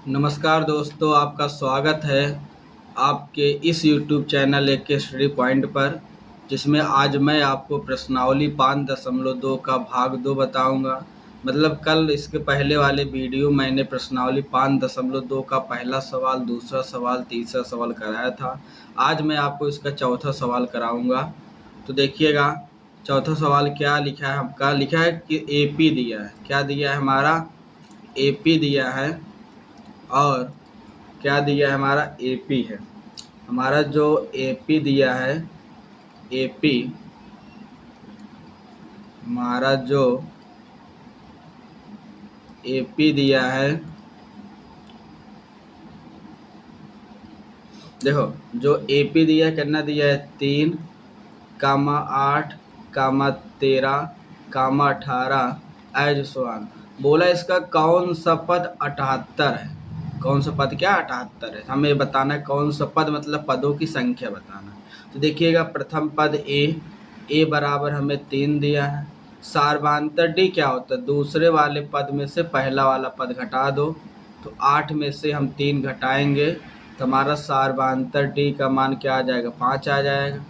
नमस्कार दोस्तों, आपका स्वागत है आपके इस YouTube चैनल एक के स्टडी पॉइंट पर, जिसमें आज मैं आपको प्रश्नावली 5.2 का भाग 2 बताऊंगा। मतलब कल इसके पहले वाले वीडियो मैंने प्रश्नावली 5.2 का पहला सवाल, दूसरा सवाल, तीसरा सवाल कराया था। आज मैं आपको इसका चौथा सवाल कराऊंगा। तो देखिएगा, चौथा सवाल क्या लिखा है आपका। लिखा है कि AP दिया है। क्या दिया है हमारा? AP दिया है। और क्या दिया है हमारा? एपी है। हमारा जो एपी दिया है, एपी हमारा जो एपी दिया है, देखो जो एपी दिया है कितना दिया है? 3, 8, 13, 18 एज सवान। बोला इसका कौन सा पद 78 है। कौन सा पद क्या 78 है? हमें बताना है कौन सा पद, मतलब पदों की संख्या बताना है। तो देखिएगा, प्रथम पद ए बराबर हमें 3 दिया है। सार्वधातुक डी क्या होता है? दूसरे वाले पद में से पहला वाला पद घटा दो। तो 8 में से हम 3 घटाएंगे तो हमारा सार्वधातुक डी का मान क्या आ जाएगा? 5 आ जाएगा।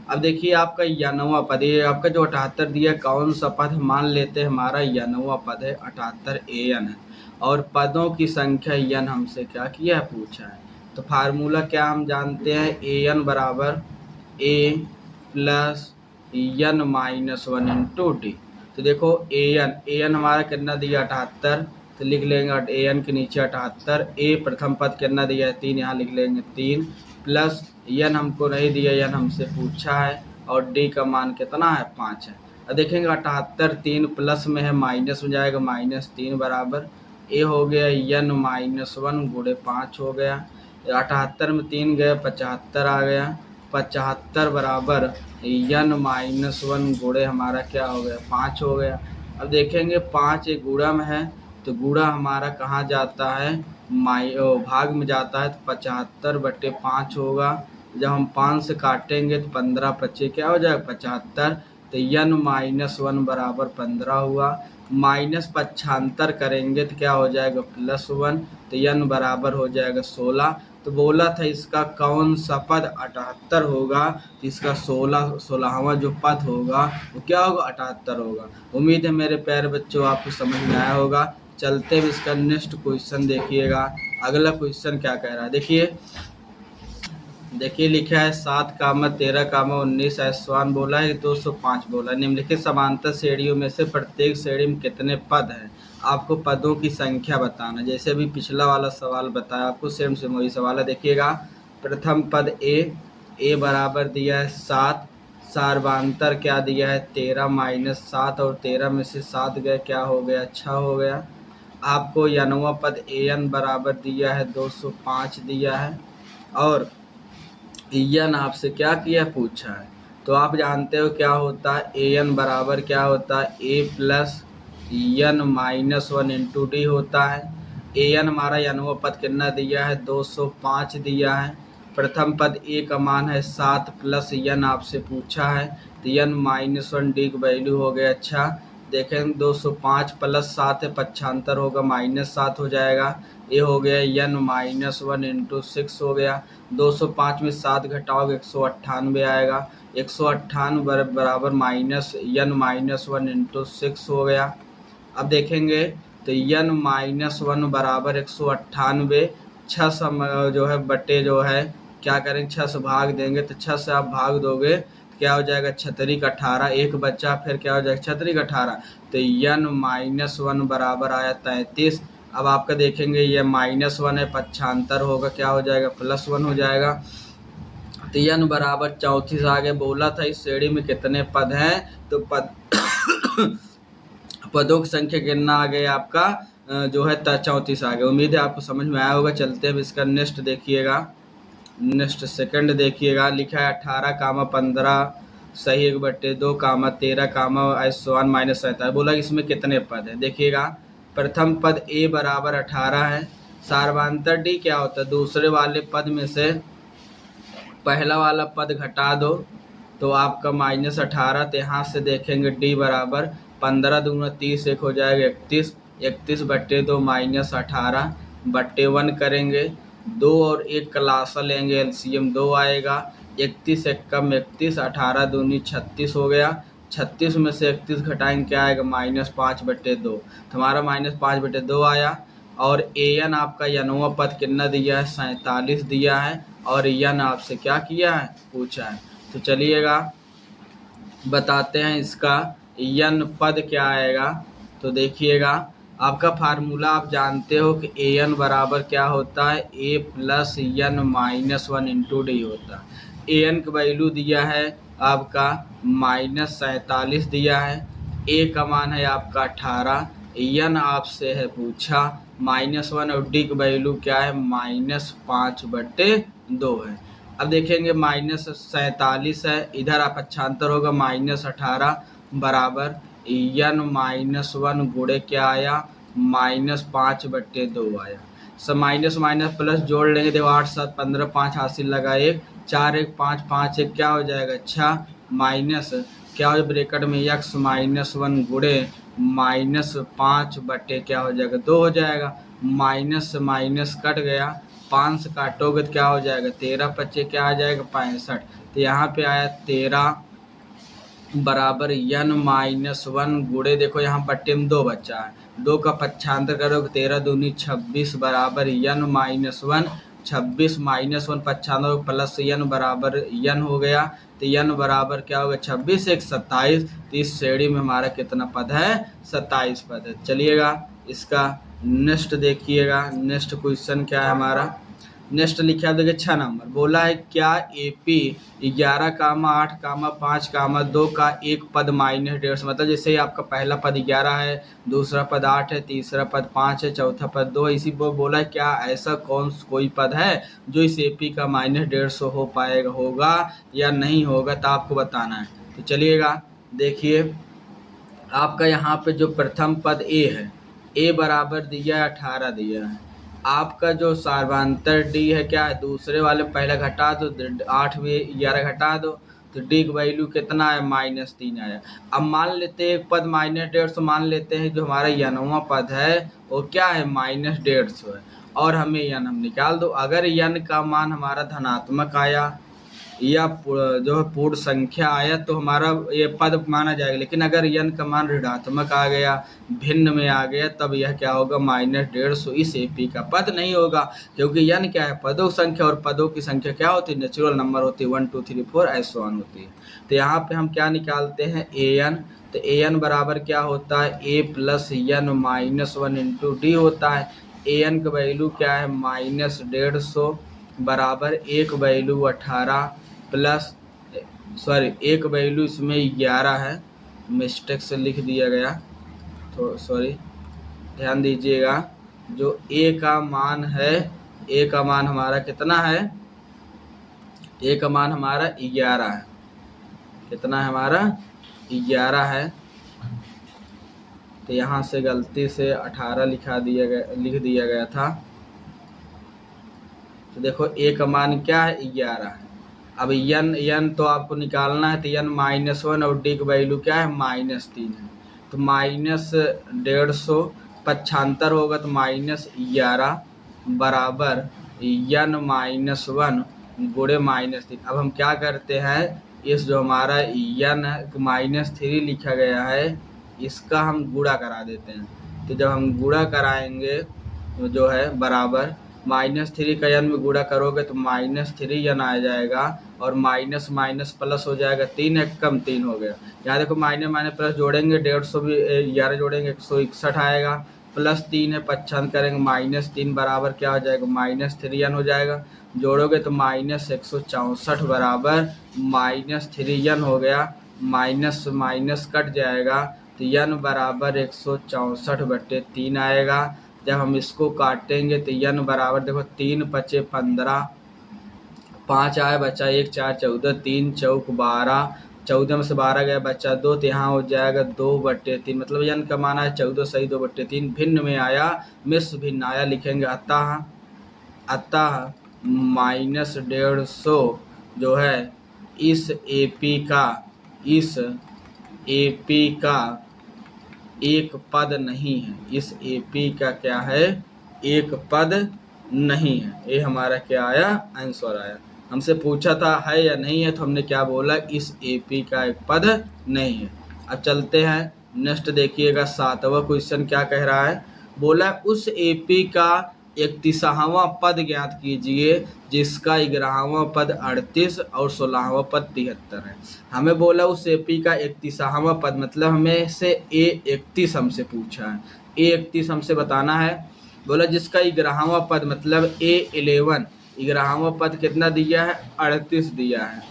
अब देखिए आपका यनवा पद, ये आपका जो 78 दिया कौन सा पद है? मान लेते हैं हमारा यनवा पद है, 78 एन है। और पदों की संख्या एन हमसे क्या किया है? पूछा है। तो फार्मूला क्या हम जानते हैं? एन बराबर a plus n minus 1 into d. तो देखो एन हमारा कितना दिया? 78। तो लिख लेंगे एन के नीचे 78। ए प्रथम पद कितना दिया है? 3, यहाँ लिख लेंगे 3 प्लस एन हमको नहीं दिया, एन हमसे पूछा है। और डी का मान कितना है? 5 है। अब देखेंगे 78 3 प्लस में है, माइनस में जाएगा, -3 बराबर ए हो गया एन माइनस 1 गुणे 5 हो गया। 78 में 3 गए, 75 आ गया। 75 बराबर एन माइनस 1 गुणे हमारा क्या हो गया? 5 हो गया। अब देखेंगे 5 एक गुणा में है, तो गुणा हमारा कहाँ जाता है? भाग में जाता है। तो 75/5 होगा। जब हम 5 से काटेंगे तो 15 बचे क्या हो जाएगा? 75। तो एन माइनस 1 बराबर 15 हुआ। माइनस 75 करेंगे तो क्या हो जाएगा? +1। तो एन बराबर हो जाएगा 16। तो बोला था इसका कौन सा पद 78 होगा? तो इसका 16वां जो पद होगा वो क्या होगा? 78 होगा। उम्मीद है मेरे प्यारे बच्चों आपको समझ में आया होगा। चलते हुए इसका नेक्स्ट क्वेश्चन देखिएगा। अगला क्वेश्चन क्या कह रहा है, देखिए लिखा है 7, 13, 19 ऐसवान बोला है, 205 बोला। निम्नलिखित समांतर श्रेणियों में से प्रत्येक श्रेणी में कितने पद हैं? आपको पदों की संख्या बताना। जैसे अभी पिछला वाला सवाल बताया आपको, सेम सेम वही सवाल है। देखिएगा, प्रथम पद ए बराबर दिया है 7। सार्वधातुक क्या दिया है? 13 - 7, और 13 में से 7 गए, क्या हो गया? 6 हो गया। आपको यनवा पद एन बराबर दिया है 205 दिया है। और एन आपसे क्या किया? पूछा है। तो आप जानते हो क्या होता है? एन बराबर क्या होता है? A plus n minus 1 into d होता है। एन हमारा यनवा पद कितना दिया है? 205 दिया है। प्रथम पद ए का मान है 7 प्लस एन आपसे पूछा है। तो एन माइनस 1 डी की वैल्यू हो गया। अच्छा देखें, 205 प्लस 7 है, 75 होगा, -7 हो जाएगा। ये हो गया एन माइनस 1 इंटू 6 हो गया। 205 में 7 घटाओगे 198 आएगा। 198 बराबर माइनस एन माइनस 1 इंटू 6 हो गया। अब देखेंगे तो एन माइनस 1 बराबर 198। 6 जो है बटे जो है क्या करेंगे? 6 से भाग देंगे। तो 6 से आप भाग दोगे तो क्या हो जाएगा? 6 × 18, एक बच्चा, फिर क्या हो जाएगा? 6 × 18। तो एन माइनस 1 बराबर आया 33। अब आपका देखेंगे ये -1 है, 75 होगा, क्या हो जाएगा? +1 हो जाएगा। तो एन बराबर 34 आगे। बोला था इस श्रेणी में कितने पद हैं? तो पदों की संख्या कितना आ गया आपका? जो है 34 आ गया। उम्मीद है आपको समझ में आया होगा। चलते हैं इसका नेक्स्ट देखिएगा। नेक्स्ट सेकंड देखिएगा। लिखा है 18, 15 सही 1/2, 13, ऐसवान -47। बोला इसमें कितने पद हैं? देखिएगा, प्रथम पद ए बराबर 18 है। सार्वधातुक डी क्या होता है? दूसरे वाले पद में से पहला वाला पद घटा दो तो आपका -18। तो यहाँ से देखेंगे डी बराबर 15 दूना 30, एक हो जाएगा 31। 31/2 -18। बट्टे 1 करेंगे, 2 और 1 का लासा लेंगे, एलसीएम 2 आएगा, 31 एकम 31, 18 दूनी 36 हो गया, 36 में से 31 घटाएंगे क्या आएगा -5/2, तो हमारा -5/2 आया। और एन आपका यनवा पद कितना दिया है 47 दिया है, और यन आपसे क्या किया है पूछा है। तो चलिएगा बताते हैं इसका यन पद क्या आएगा। तो देखिएगा आपका फार्मूला आप जानते हो कि ए एन बराबर क्या होता है a plus N -1 into d होता है। ए एन का वैल्यू दिया है आपका -47 दिया है, ए का मान है आपका 18, यन आपसे है पूछा -1 और डी का वैल्यू क्या है -5/2 है। अब देखेंगे -47 है, इधर आप पक्षांतर होगा -18 बराबर यन -1 गुणे क्या आया -5/2 आया। सब माइनस माइनस प्लस जोड़ लेंगे, देखो 8 7 15 5 हासिल लगा 1 4 1 5 5 1 क्या हो जाएगा 6 माइनस क्या हो ब्रैकेट में x -1 गुणे -5 बटे क्या हो जाएगा 2 हो जाएगा। माइनस माइनस कट गया, 5 से काटोगे तो क्या हो जाएगा 13 बच्चे क्या आ जाएगा 65। तो यहाँ पे आया 13 बराबर यन -1 गुणे देखो यहाँ बट्टे में 2 बच्चा है, 2 का पक्षांतर करोगे 13 दूनी 26 बराबर यन -1 26 -1 पक्षांतर प्लस यन बराबर यन हो गया। तो यन बराबर क्या होगा 26 1 27। तो इस श्रेणी में हमारा कितना पद है 27 पद है। चलिएगा इसका नेक्स्ट देखिएगा, नेक्स्ट क्वेश्चन क्या है हमारा। नेक्स्ट लिखा है देखिए 6 नंबर, बोला है क्या AP 11,8,5,2 का एक पद -1.5, मतलब जैसे आपका पहला पद 11 है, दूसरा पद 8 है, तीसरा पद 5 है, चौथा पद 2 है। इसी पर बोला है क्या ऐसा कोई पद है जो इस AP का -150 हो पाएगा, होगा या नहीं होगा, तो आपको बताना है। तो चलिएगा देखिए आपका यहाँ पे जो प्रथम पद A है, A बराबर दिया है 18 दिया है, आपका जो सार्वंतर डी है क्या है दूसरे वाले पहले घटा दो, 8 में 11 घटा दो, तो डी का वैल्यू कितना है -3 आया। अब मान लेते हैं एक पद -150 मान लेते हैं, जो हमारा यनवा पद है वो क्या है -150 है, और हमें यन हम निकाल दो। अगर यन का मान हमारा धनात्मक आया या जो है पूर्ण संख्या आया तो हमारा ये पद माना जाएगा, लेकिन अगर यन का मान ऋणात्मक आ गया, भिन्न में आ गया, तब यह क्या होगा -150 इस AP का पद नहीं होगा, क्योंकि यन क्या है पदों की संख्या, और पदों की संख्या क्या होती है नेचुरल नंबर होती है 1 2 3 4 ऐसे वन होती है। तो यहाँ पे हम क्या निकालते हैं AN, तो AN बराबर क्या होता है A plus N -1 into d होता है। AN का वैल्यू क्या है -150 बराबर एक वैल्यू 18 प्लस एक वैल्यू इसमें 11 है, मिस्टेक से लिख दिया गया, तो सॉरी ध्यान दीजिएगा। जो A का मान है, A का मान हमारा कितना है, A का मान हमारा 11 है, कितना है हमारा 11 है। तो यहाँ से गलती से 18 लिख दिया गया था। तो देखो A का मान क्या है 11 है। अब यन तो आपको निकालना है, तो यन -1 और डी का वैल्यू क्या है -3 है, तो -150 पक्षांतर होगा तो -11 बराबर यन -1 गुणे -3। अब हम क्या करते हैं, इस जो हमारा यन -3 लिखा गया है इसका हम गुणा करा देते हैं। तो जब हम गुणा कराएंगे तो जो है बराबर -3 का यन में गुणा करोगे तो -3 यन आ जाएगा, और माइनस माइनस प्लस हो जाएगा, 3 एक कम 3 हो गया। यहाँ देखो माइनस माइनस प्लस जोड़ेंगे 150 भी 11 जोड़ेंगे 161 आएगा, प्लस 3 है पच्छान करेंगे -3 बराबर क्या हो जाएगा -3 यन हो जाएगा। जोड़ोगे तो -164 बराबर -3 यन हो गया, माइनस माइनस कट जाएगा, तो यन बराबर 164/3 आएगा। जब हम इसको काटेंगे तो यन बराबर देखो 3 × 5 = 15, 5 आया बचा 1 4 14, 3 चौक 12, 14 में से 12 गया बचा 2, तो यहाँ हो जाएगा 2/3, मतलब यन का मान है 14 सही 2/3। भिन्न में आया मिश्र भिन्न आया, लिखेंगे अतः -150 जो है इस AP का एक पद नहीं है, इस AP का क्या है एक पद नहीं है। ये हमारा क्या आया, आंसर आया। हमसे पूछा था है या नहीं है, तो हमने क्या बोला, इस AP का एक पद नहीं है। अब चलते हैं नेक्स्ट, देखिएगा 7वां क्वेश्चन क्या कह रहा है। बोला उस AP का 31वां पद ज्ञात कीजिए जिसका 11वां पद 38 और 16वां पद 73 है। हमें बोला उस AP का 31वां पद, मतलब हमें से A31 हमसे पूछा है। A31 हमसे बताना है। बोला जिसका 11वां पद मतलब A11, 11वां पद कितना दिया है, 38 दिया है,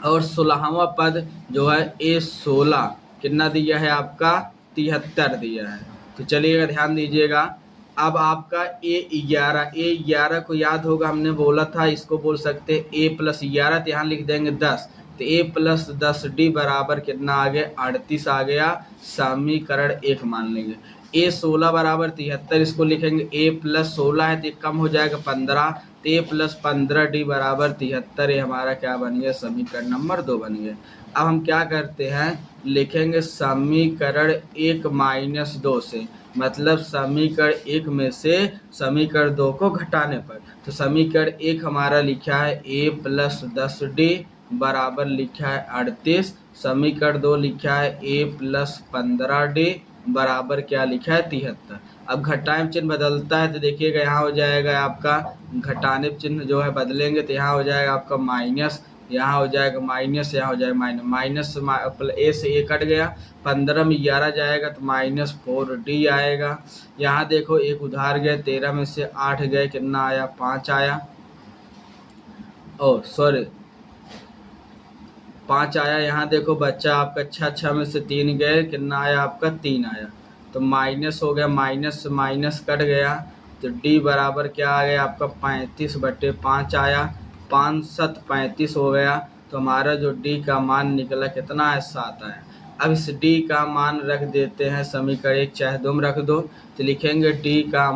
और 16वां पद जो है A16 कितना दिया है आपका, 73 दिया है। तो चलिएगा ध्यान दीजिएगा। अब आपका A11 को याद होगा, हमने बोला था इसको बोल सकते हैं A+11, तो यहाँ लिख देंगे 10, तो A+10D बराबर कितना आ गया, 38 आ गया। समीकरण 1 मान लेंगे। A16 बराबर 73, इसको लिखेंगे A+16 है तो कम हो जाएगा 15, तो A+15D बराबर 73, ये हमारा क्या बन गया, समीकरण नंबर 2 बन गया। अब हम क्या करते हैं, लिखेंगे समीकरण 1 - 2 से, मतलब समीकरण 1 में से समीकरण 2 को घटाने पर। तो समीकरण 1 हमारा लिखा है A+10D बराबर लिखा है 38, समीकरण 2 लिखा है A+15D बराबर क्या लिखा है, 73। अब घटाएं चिन्ह बदलता है तो देखिएगा यहाँ हो जाएगा आपका, घटाने चिन्ह जो है बदलेंगे तो यहाँ हो जाएगा आपका माइनस, यहाँ हो जाएगा माइनस, यहाँ हो जाएगा माइनस, माइनस ए से ए कट गया, 15 में 11 जाएगा तो -4D आएगा। यहाँ देखो एक उधार गए, 13 में से 8 गए, कितना आया, 5 आया, और सॉरी 5 आया। यहाँ देखो बच्चा आपका 6 में से 3 गए, कितना आया आपका, 3 आया, तो माइनस हो गया, माइनस से माइनस कट गया, तो D बराबर क्या आ गया आपका, 35/5 आया, 5 7 35 हो गया। तो हमारा जो D का मान निकला कितना है, 7 आया। अब इस D का मान रख देते हैं समीकरण 1 चाहे 2 में रख दो, तो लिखेंगे D का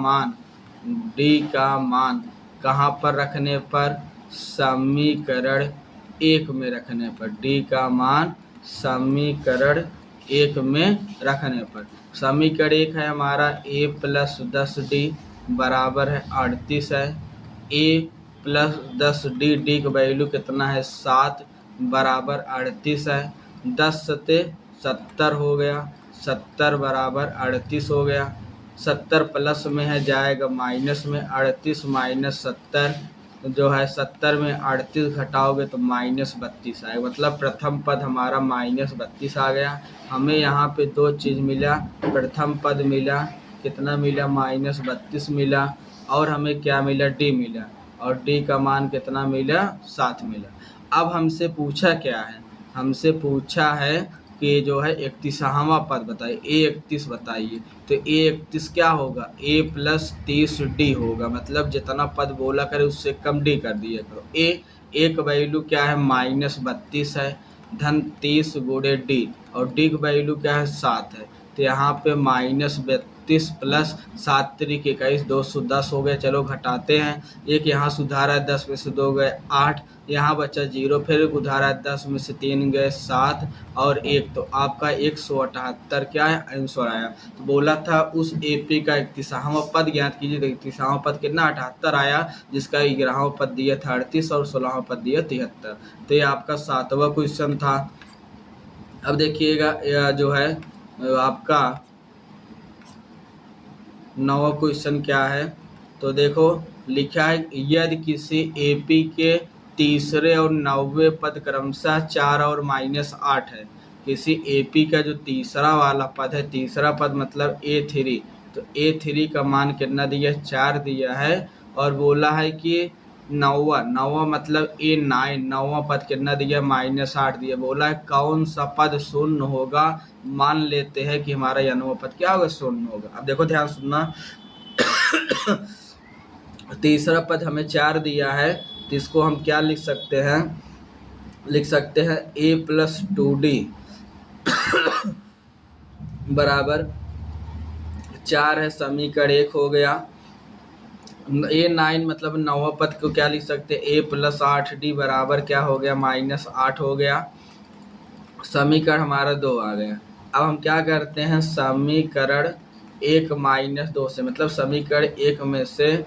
मान कहाँ पर रखने पर, समीकरण 1 में रखने पर, D का मान समीकरण 1 में रखने पर। समीकरण 1 है हमारा A+10D बराबर है 38 है, A+10D, D का वैल्यू कितना है, 7 बराबर 38 है, 10 सते 70 हो गया, 70 बराबर 38 हो गया, 70 प्लस में है जाएगा माइनस में, 38 - 70 जो है 70 में 38 घटाओगे तो -32 आएगा, मतलब प्रथम पद हमारा -32 आ गया। हमें यहाँ पे 2 चीज़ मिला, प्रथम पद मिला, कितना मिला, -32 मिला, और हमें क्या मिला, D मिला, और D का मान कितना मिला, 7 मिला। अब हमसे पूछा क्या है, हमसे पूछा है कि जो है 31वां पद बताइए, A31 बताइए, तो A31 क्या होगा, A+30D होगा, मतलब जितना पद बोला करे उससे कम D कर दिया करो। A का वैल्यू क्या है, -32 है, धन 30 गुणे D, और D का वैल्यू क्या है, 7 है, तो यहाँ पे -32 प्लस 7 3 21, 210 हो गए। चलो घटाते हैं, एक यहाँ सुधारा है, 10 में से 2 गए 8, यहाँ बचा 0, फिर एक उधारा है, 10 में से 3 गए 7 और 1, तो आपका 178 क्या है, आंसर आया। तो बोला था उस AP का 31वां पद ज्ञात कीजिए, तो 31वां पद कितना, 78 आया, जिसका 11वां पद दिया था 38 और 16वां पद दिया 73। तो ये आपका 7वां क्वेश्चन था। अब देखिएगा यह जो है आपका 9वां क्वेश्चन क्या है, तो देखो लिखा है यदि किसी AP के तीसरे और 9वें पद क्रमशः 4 और -8 है। किसी AP का जो तीसरा वाला पद है, तीसरा पद मतलब A3, तो A3 का मान कितना दिया है, 4 दिया है, और बोला है कि नौवा मतलब A9, नौवां पद कितना दिया, -8 दिया। बोला है कौन सा पद शून्य होगा, मान लेते हैं कि हमारा यह 9वां पद क्या होगा, शून्य होगा। अब देखो ध्यान सुनना, तीसरा पद हमें 4 दिया है, तो इसको हम क्या लिख सकते हैं, लिख सकते हैं A+2D बराबर 4 है, समीकरण 1 हो गया। A9 मतलब 9वां पद को क्या लिख सकते हैं, A+8D बराबर क्या हो गया, -8 हो गया, समीकरण हमारा 2 आ गया। अब हम क्या करते हैं, समीकरण 1 माइनस 2 से, मतलब समीकरण 1 में से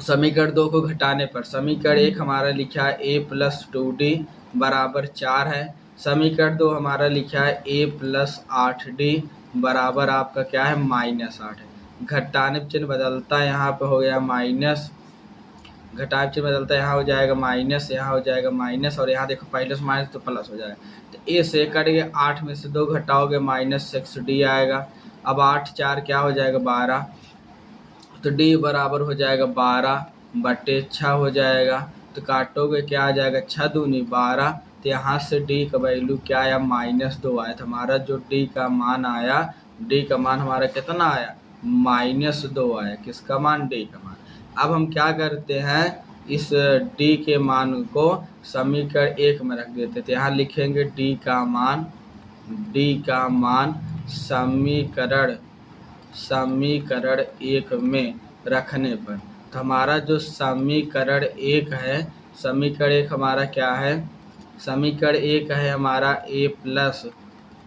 समीकरण 2 को घटाने पर समीकरण 1 हमारा लिखा है a प्लस 2d बराबर 4 है। समीकरण 2 हमारा लिखा है a प्लस 8d बराबर आपका क्या है, माइनस 8 है। घटाने पर चिन्ह बदलता है, यहाँ पे हो गया माइनस, घटाव चिन्ह बदलता है, यहाँ हो जाएगा माइनस, यहाँ हो जाएगा माइनस, और यहाँ देखो पहले से माइनस तो प्लस हो जाएगा। तो ए से कट गया, 8 में से 2 घटाओगे माइनस 6d आएगा। अब 8 4 क्या हो जाएगा, 12, तो d बराबर हो जाएगा 12/6 हो जाएगा। तो काटोगे क्या आ जाएगा, 6 दूनी 12, तो यहाँ से d का वैल्यू क्या आया, -2 आया। तो हमारा जो d का मान आया, d का मान हमारा कितना आया, -2 आया। किसका मान, d का मान। अब हम क्या करते हैं, इस d के मान को समीकरण 1 में रख देते, तो यहाँ लिखेंगे d का मान समीकरण 1 में रखने पर, तो हमारा जो समीकरण 1 है, समीकरण 1 हमारा क्या है, समीकरण 1 है हमारा a प्लस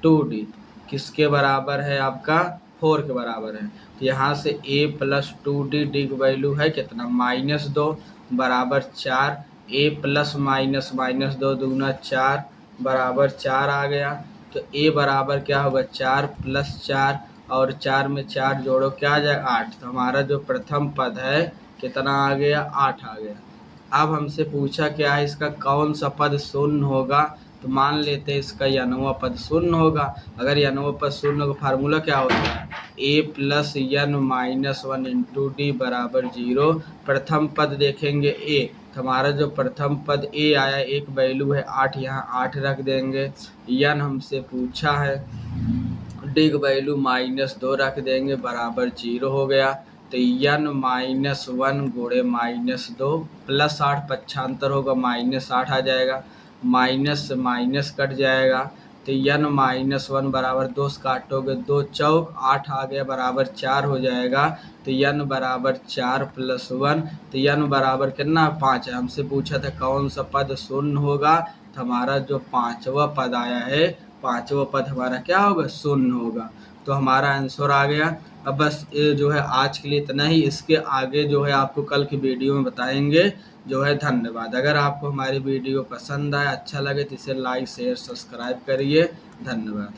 2d किसके बराबर है, आपका 4 के बराबर है। तो यहाँ से a प्लस 2d, डी की वैल्यू है कितना, -2 बराबर 4, a प्लस माइनस माइनस 2 दूना 4 बराबर 4 आ गया। तो a बराबर क्या होगा, 4 प्लस 4, और 4 में 4 जोड़ो क्या आ जाएगा, 8। तो हमारा जो प्रथम पद है कितना आ गया, 8 आ गया। अब हमसे पूछा क्या है, इसका कौन सा पद शून्य होगा, तो मान लेते हैं इसका यनवा पद शून्य होगा। अगर यनवा पद शून्य होगा, फार्मूला क्या होता है, a plus n minus 1 into D बराबर 0। प्रथम पद देखेंगे a, तो हमारा जो प्रथम पद a आया, एक वैल्यू है 8, यहाँ 8 रख देंगे। n हमसे पूछा है, डी की वैल्यू -2 रख देंगे बराबर 0 हो गया। तो n -1 गुणे -2 प्लस 8 पक्षांतर होगा, -8 आ जाएगा, माइनस से माइनस कट जाएगा। तो n -1 बराबर 2 से काटोगे 2 चौक 8 आ गया बराबर 4 हो जाएगा। तो n बराबर 4 प्लस 1, तो n बराबर कितना, 5 है। हमसे पूछा था कौन सा पद शून्य होगा, तो हमारा जो 5वां पद आया है, 5वां पद हमारा क्या होगा, शून्य होगा। तो हमारा आंसर आ गया। अब बस ये जो है आज के लिए इतना ही, इसके आगे जो है आपको कल की वीडियो में बताएंगे जो है। धन्यवाद। अगर आपको हमारी वीडियो पसंद आए, अच्छा लगे, तो इसे लाइक शेयर सब्सक्राइब करिए। धन्यवाद।